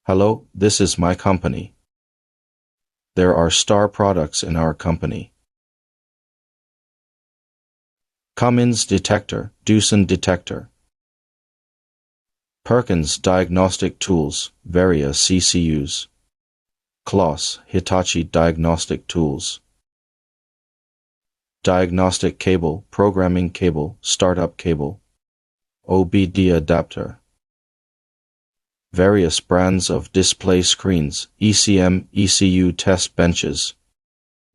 Hello, this is my company. There are star products in our company. Cummins detector, Doosan detector. Perkins diagnostic tools, various ECUs. Kloss, Hitachi diagnostic tools. Diagnostic cable, programming cable, startup cable. OBD adapter. Various brands of display screens, ECM, ECU test benches.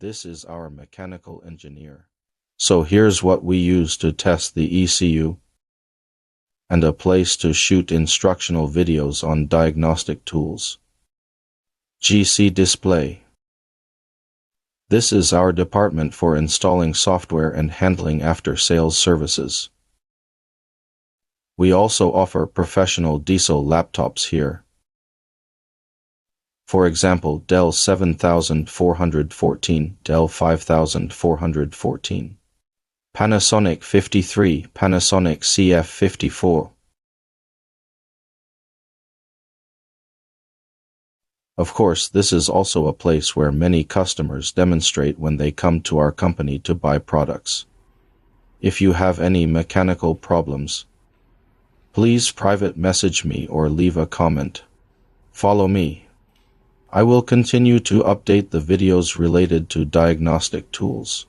This is our mechanical engineer. So here's what we use to test the ECU, and a place to shoot instructional videos on diagnostic tools. GC display. This is our department for installing software and handling after-sales services. We also offer professional diesel laptops here. For example, Dell 7414, Dell 5414. Panasonic 53, Panasonic CF54. Of course, this is also a place where many customers demonstrate when they come to our company to buy products. If you have any mechanical problems, please private message me or leave a comment. Follow me. I will continue to update the videos related to diagnostic tools.